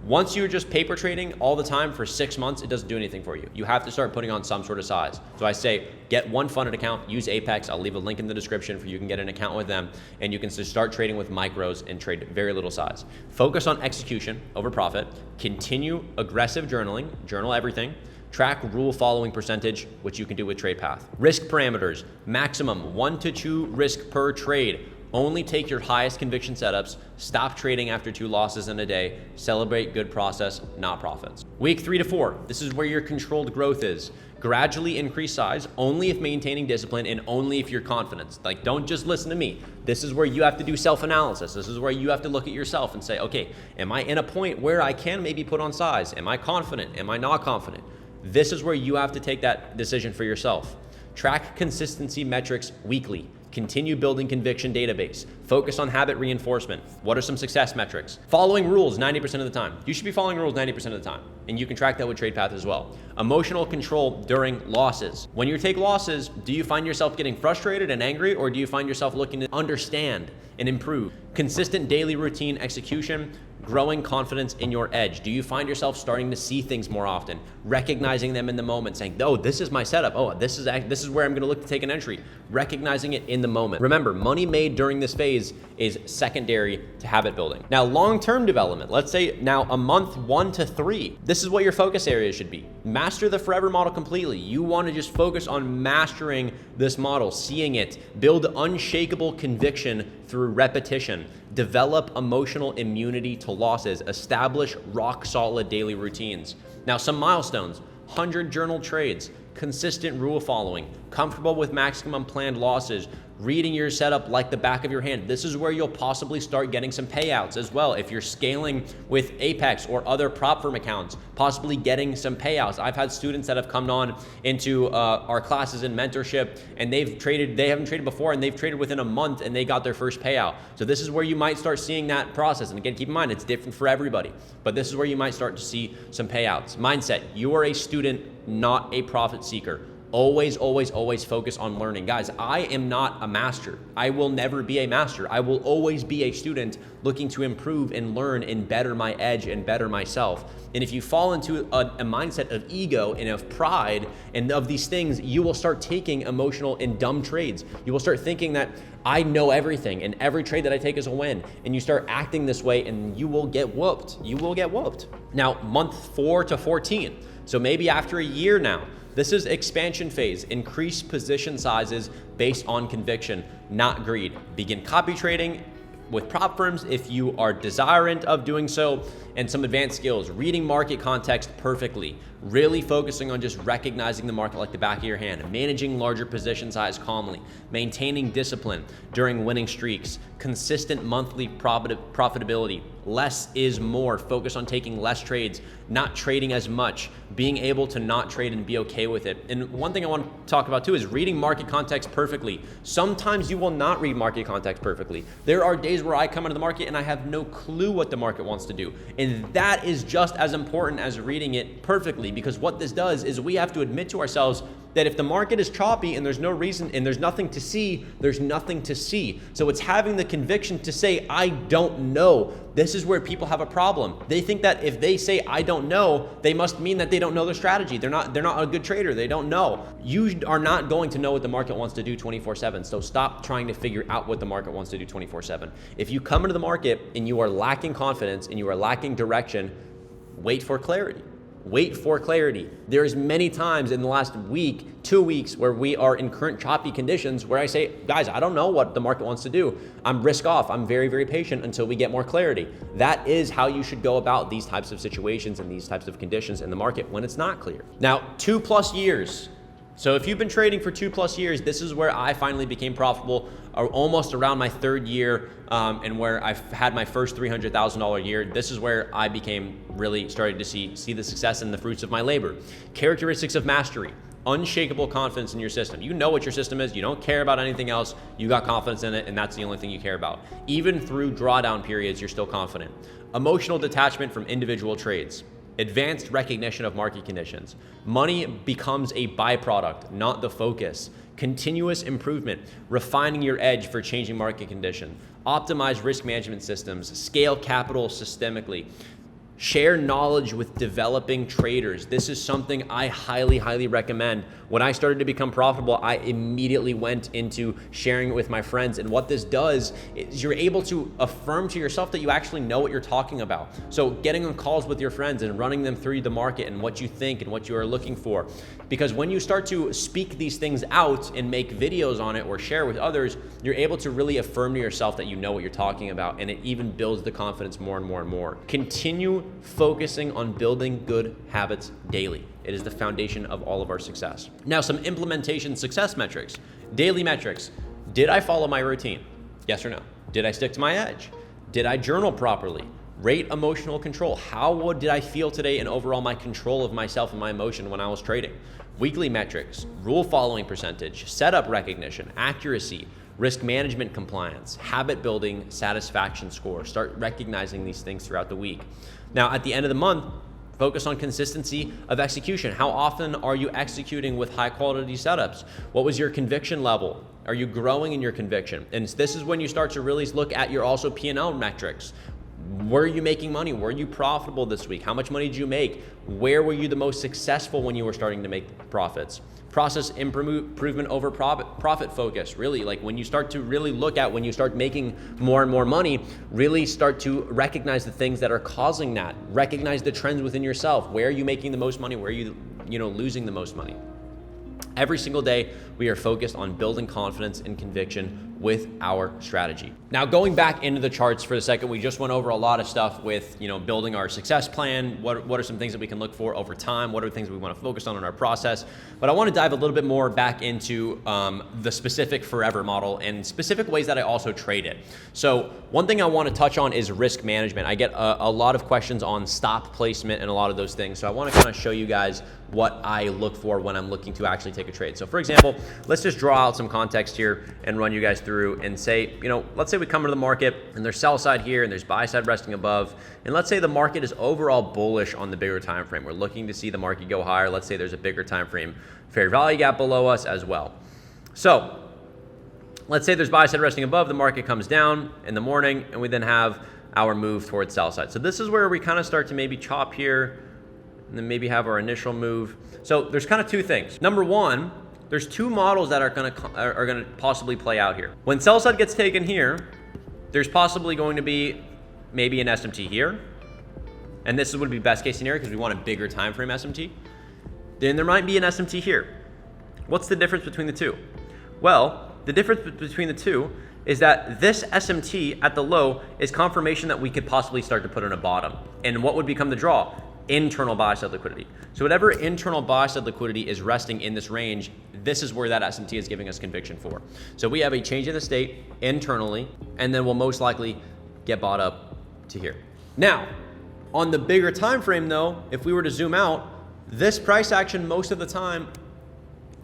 Once you're just paper trading all the time for 6 months, it doesn't do anything for you. You have to start putting on some sort of size. So I say, get 1 funded account, use Apex. I'll leave a link in the description for you can get an account with them, and you can just start trading with micros and trade very little size. Focus on execution over profit. Continue aggressive journaling, journal everything. Track rule following percentage, which you can do with TradePath. Risk parameters, maximum 1 to 2 risk per trade. Only take your highest conviction setups. Stop trading after 2 losses in a day. Celebrate good process, not profits. Week 3 to 4, this is where your controlled growth is. Gradually increase size only if maintaining discipline and only if you're confident. Like, don't just listen to me. This is where you have to do self-analysis. This is where you have to look at yourself and say, okay, am I in a point where I can maybe put on size? Am I confident? Am I not confident? This is where you have to take that decision for yourself. Track consistency metrics weekly. Continue building conviction database. Focus on habit reinforcement. What are some success metrics? Following rules 90% of the time. You should be following rules 90% of the time. And you can track that with TradePath as well. Emotional control during losses. When you take losses, do you find yourself getting frustrated and angry, or do you find yourself looking to understand and improve? Consistent daily routine execution. Growing confidence in your edge. Do you find yourself starting to see things more often, recognizing them in the moment, saying, oh, this is my setup. Oh, this is where I'm gonna look to take an entry, recognizing it in the moment. Remember, money made during this phase is secondary to habit building. Now, long-term development, let's say now a month 1 to 3, this is what your focus area should be. Master the forever model completely. You wanna just focus on mastering this model, seeing it, build unshakable conviction through repetition, develop emotional immunity to losses, establish rock solid daily routines. Now, some milestones: 100 journal trades, consistent rule following, comfortable with maximum planned losses, reading your setup like the back of your hand. This is where you'll possibly start getting some payouts as well. If you're scaling with Apex or other prop firm accounts, possibly getting some payouts. I've had students that have come on into our classes in mentorship, and they haven't traded before, and they've traded within a month and they got their first payout. So this is where you might start seeing that process. And again, keep in mind, it's different for everybody, but this is where you might start to see some payouts. Mindset, you are a student, not a profit seeker. Always, always, always focus on learning. Guys, I am not a master. I will never be a master. I will always be a student looking to improve and learn and better my edge and better myself. And if you fall into a mindset of ego and of pride and of these things, you will start taking emotional and dumb trades. You will start thinking that I know everything and every trade that I take is a win. And you start acting this way and you will get whooped. You will get whooped. Now, month 4 to 14. So maybe after a year now, this is expansion phase. Increase position sizes based on conviction, not greed. Begin copy trading with prop firms if you are desirant of doing so, and some advanced skills. Reading market context perfectly. Really focusing on just recognizing the market like the back of your hand. Managing larger position size calmly. Maintaining discipline during winning streaks. Consistent monthly profitability. Less is more. Focus on taking less trades, not trading as much, being able to not trade and be okay with it. And one thing I want to talk about too is reading market context perfectly. Sometimes you will not read market context perfectly. There are days where I come into the market and I have no clue what the market wants to do. And that is just as important as reading it perfectly, because what this does is we have to admit to ourselves that if the market is choppy and there's no reason and there's nothing to see, there's nothing to see. So it's having the conviction to say, I don't know. This is where people have a problem. They think that if they say, I don't know, they must mean that they don't know their strategy. They're not a good trader. They don't know. You are not going to know what the market wants to do 24/7. So stop trying to figure out what the market wants to do 24/7. If you come into the market and you are lacking confidence and you are lacking direction, wait for clarity. Wait for clarity. There's many times in the last week, 2 weeks, where we are in current choppy conditions where I say, guys, I don't know what the market wants to do. I'm risk off. I'm very, very patient until we get more clarity. That is how you should go about these types of situations and these types of conditions in the market when it's not clear. Now, 2+ years. So if you've been trading for 2+ years, this is where I finally became profitable, almost around my 3rd year, and where I've had my first $300,000 year. This is where I became really started to see the success and the fruits of my labor. Characteristics of mastery. Unshakable confidence in your system. You know what your system is. You don't care about anything else. You got confidence in it, and that's the only thing you care about. Even through drawdown periods, you're still confident. Emotional detachment from individual trades. Advanced recognition of market conditions. Money becomes a byproduct, not the focus. Continuous improvement, refining your edge for changing market condition. Optimize risk management systems. Scale capital systemically. Share knowledge with developing traders. This is something I highly, highly recommend. When I started to become profitable, I immediately went into sharing it with my friends. And what this does is you're able to affirm to yourself that you actually know what you're talking about. So getting on calls with your friends and running them through the market and what you think and what you are looking for. Because when you start to speak these things out and make videos on it or share with others, you're able to really affirm to yourself that you know what you're talking about, and it even builds the confidence more and more and more. Continue focusing on building good habits daily. It is the foundation of all of our success. Now, some implementation success metrics. Daily metrics. Did I follow my routine? Yes or no? Did I stick to my edge? Did I journal properly? Rate emotional control. How did I feel today and overall my control of myself and my emotion when I was trading? Weekly metrics, rule following percentage, setup recognition, accuracy, risk management compliance, habit building, satisfaction score. Start recognizing these things throughout the week. Now, at the end of the month, focus on consistency of execution. How often are you executing with high quality setups? What was your conviction level? Are you growing in your conviction? And this is when you start to really look at your also P&L metrics. Were you making money? Were you profitable this week? How much money did you make? Where were you the most successful when you were starting to make profits? Process improvement over profit focus. Really, like when you start to really look at when you start making more and more money, really start to recognize the things that are causing that. Recognize the trends within yourself. Where are you making the most money? Where are you losing the most money? Every single day, we are focused on building confidence and conviction with our strategy. Now, going back into the charts for a second, we just went over a lot of stuff with, building our success plan. What are some things that we can look for over time? What are the things we want to focus on in our process? But I want to dive a little bit more back into the specific forever model and specific ways that I also trade it. So one thing I want to touch on is risk management. I get a lot of questions on stop placement and a lot of those things. So I want to kind of show you guys what I look for when I'm looking to actually take a trade. So for example, let's just draw out some context here and run you guys through and say, let's say we come into the market and there's sell side here and there's buy side resting above. And let's say the market is overall bullish on the bigger time frame. We're looking to see the market go higher. Let's say there's a bigger time frame fair value gap below us as well. So let's say there's buy side resting above, the market comes down in the morning, and we then have our move towards sell side. So this is where we kind of start to maybe chop here and then maybe have our initial move. So there's kind of two things. Number one, there's two models that are gonna possibly play out here. When sell side gets taken here, there's possibly going to be maybe an SMT here. And this would be best case scenario because we want a bigger time frame SMT. Then there might be an SMT here. What's the difference between the two? Well, the difference between the two is that this SMT at the low is confirmation that we could possibly start to put in a bottom. And what would become the draw? Internal buy side liquidity. So whatever internal buy side liquidity is resting in this range, this is where that SMT is giving us conviction for. So we have a change in the state internally, and then we'll most likely get bought up to here. Now, on the bigger time frame though, if we were to zoom out, this price action most of the time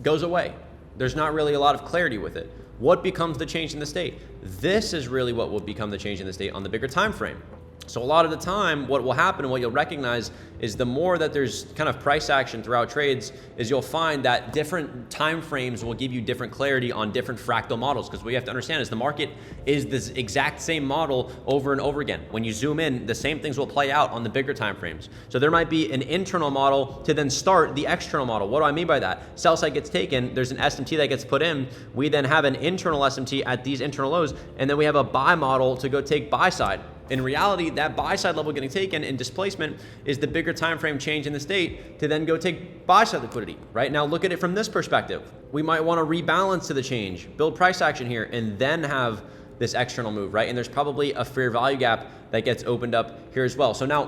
goes away. There's not really a lot of clarity with it. What becomes the change in the state? This is really what will become the change in the state on the bigger time frame. So a lot of the time, what will happen and what you'll recognize is the more that there's kind of price action throughout trades is you'll find that different time frames will give you different clarity on different fractal models. Because what you have to understand is the market is this exact same model over and over again. When you zoom in, the same things will play out on the bigger time frames. So there might be an internal model to then start the external model. What do I mean by that? Sell side gets taken, there's an SMT that gets put in. We then have an internal SMT at these internal lows, and then we have a buy model to go take buy side. In reality, that buy side level getting taken in displacement is the bigger time frame change in the state to then go take buy side liquidity. Right now, look at it from this perspective. We might want to rebalance to the change, build price action here, and then have this external move, right? And there's probably a fair value gap that gets opened up here as well. So now,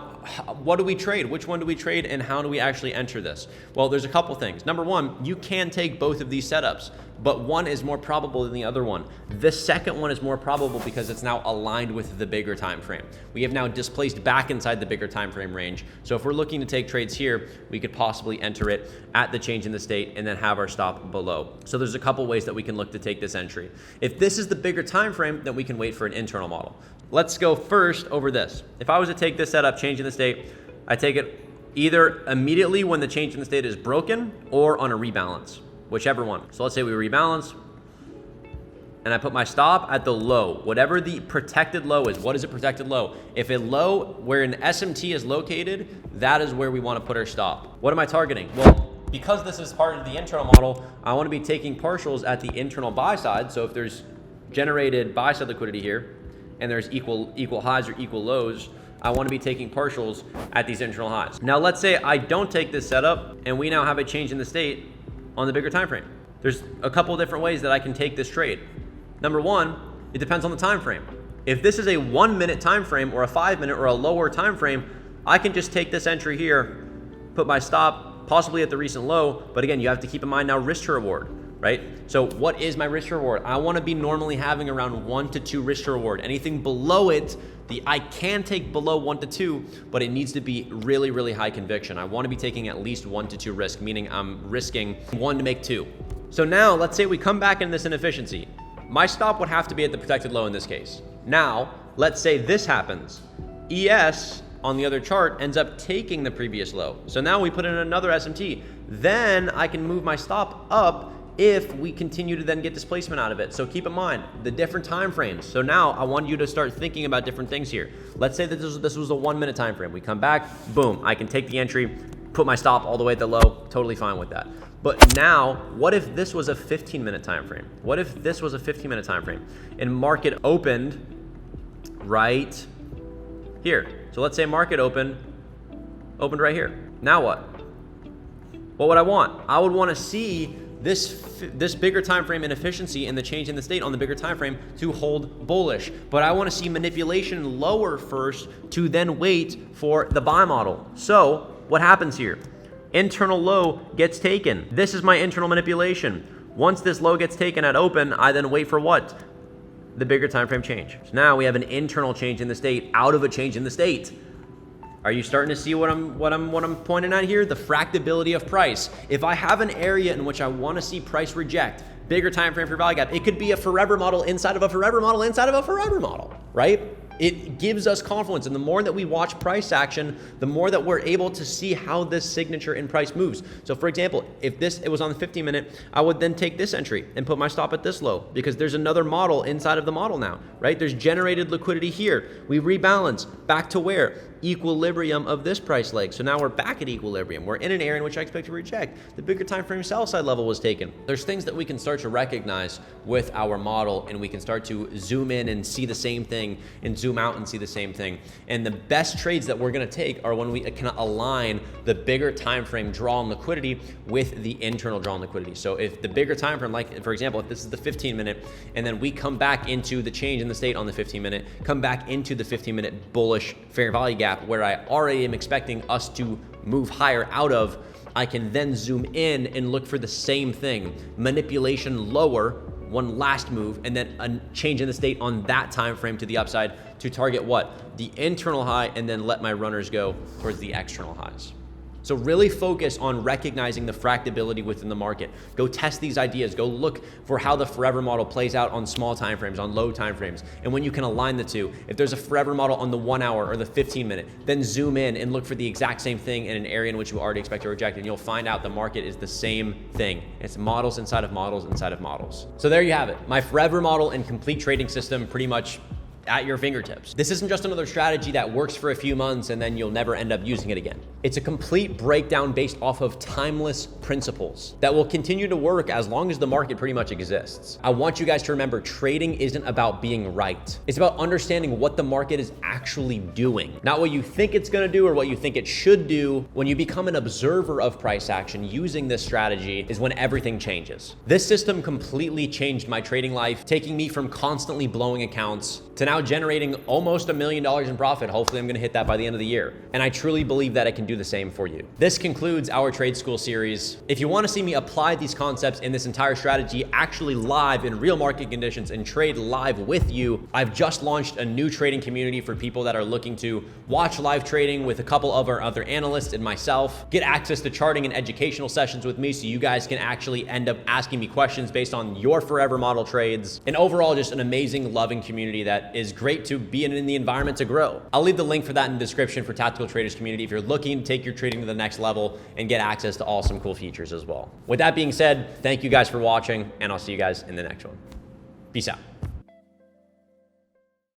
what do we trade? Which one do we trade, and how do we actually enter this? Well, there's a couple things. Number one, you can take both of these setups, but one is more probable than the other one. The second one is more probable because it's now aligned with the bigger time frame. We have now displaced back inside the bigger time frame range. So if we're looking to take trades here, we could possibly enter it at the change in the state and then have our stop below. So there's a couple ways that we can look to take this entry. If this is the bigger time frame, then we can wait for an internal model. Let's go first over this. If I was to take this setup, change in the state, I take it either immediately when the change in the state is broken or on a rebalance, whichever one. So let's say we rebalance and I put my stop at the low, whatever the protected low is. What is a protected low? If a low where an SMT is located, that is where we want to put our stop. What am I targeting? Well, because this is part of the internal model, I want to be taking partials at the internal buy side. So if there's generated buy side liquidity here and there's equal highs or equal lows, I want to be taking partials at these internal highs. Now let's say I don't take this setup and we now have a change in the state on the bigger time frame. There's a couple different ways that I can take this trade. Number one, it depends on the time frame. If this is a 1 minute time frame or a 5 minute or a lower time frame, I can just take this entry here, put my stop possibly at the recent low, but again, you have to keep in mind now risk to reward, right? So what is my risk to reward? I want to be normally having around 1 to 2 risk to reward. Anything below it, I can take below 1 to 2, but it needs to be really, really high conviction. I want to be taking at least 1 to 2 risk, meaning I'm risking 1 to make 2. So now let's say we come back in this inefficiency. My stop would have to be at the protected low in this case. Now, let's say this happens. ES on the other chart ends up taking the previous low. So now we put in another SMT. Then I can move my stop up if we continue to then get displacement out of it. So keep in mind the different time frames. So now I want you to start thinking about different things here. Let's say that this was a 1 minute time frame. We come back, boom, I can take the entry, put my stop all the way at the low, totally fine with that. But now, what if this was a 15-minute time frame? What if this was a 15-minute time frame and market opened right here? So let's say market opened right here. Now what? What would I want? I would want to see this bigger time frame inefficiency and the change in the state on the bigger time frame to hold bullish. But I want to see manipulation lower first to then wait for the buy model. So what happens here? Internal low gets taken. This is my internal manipulation. Once this low gets taken at open, I then wait for what? The bigger time frame change. So now we have an internal change in the state out of a change in the state. Are you starting to see what I'm pointing at here? The fractability of price. If I have an area in which I want to see price reject, bigger time frame for value gap, it could be a forever model inside of a forever model inside of a forever model, right? It gives us confluence, and the more that we watch price action, the more that we're able to see how this signature in price moves. So for example, if it was on the 15-minute, I would then take this entry and put my stop at this low, because there's another model inside of the model now, right? There's generated liquidity here. We rebalance back to where? Equilibrium of this price leg. So now we're back at equilibrium. We're in an area in which I expect to reject. The bigger time frame sell side level was taken. There's things that we can start to recognize with our model, and we can start to zoom in and see the same thing and zoom out and see the same thing. And the best trades that we're going to take are when we can align the bigger time frame draw on liquidity with the internal draw on liquidity. So if the bigger time frame, like for example, if this is the 15-minute, and then we come back into the change in the state on the 15-minute, come back into the 15-minute bullish fair value gap where I already am expecting us to move higher out of, I can then zoom in and look for the same thing. Manipulation lower, one last move, and then a change in the state on that time frame to the upside to target what? The internal high, and then let my runners go towards the external highs. So really focus on recognizing the fractability within the market. Go test these ideas. Go look for how the forever model plays out on small time frames, on low time frames, and when you can align the two. If there's a forever model on the 1 hour or the 15-minute, then zoom in and look for the exact same thing in an area in which you already expect to reject, and you'll find out the market is the same thing. It's models inside of models inside of models. So there you have it. My forever model and complete trading system pretty much at your fingertips. This isn't just another strategy that works for a few months and then you'll never end up using it again. It's a complete breakdown based off of timeless principles that will continue to work as long as the market pretty much exists. I want you guys to remember, trading isn't about being right. It's about understanding what the market is actually doing, not what you think it's gonna do or what you think it should do. When you become an observer of price action using this strategy is when everything changes. This system completely changed my trading life, taking me from constantly blowing accounts to now generating almost $1 million in profit. Hopefully I'm gonna hit that by the end of the year. And I truly believe that I can do the same for you. This concludes our Trade School series. If you wanna see me apply these concepts in this entire strategy actually live in real market conditions and trade live with you, I've just launched a new trading community for people that are looking to watch live trading with a couple of our other analysts and myself, get access to charting and educational sessions with me so you guys can actually end up asking me questions based on your forever model trades, and overall just an amazing, loving community that is great to be in the environment to grow. I'll leave the link for that in the description for Tactical Traders Community if you're looking to take your trading to the next level and get access to awesome, cool features as well. With that being said, thank you guys for watching, and I'll see you guys in the next one. Peace out.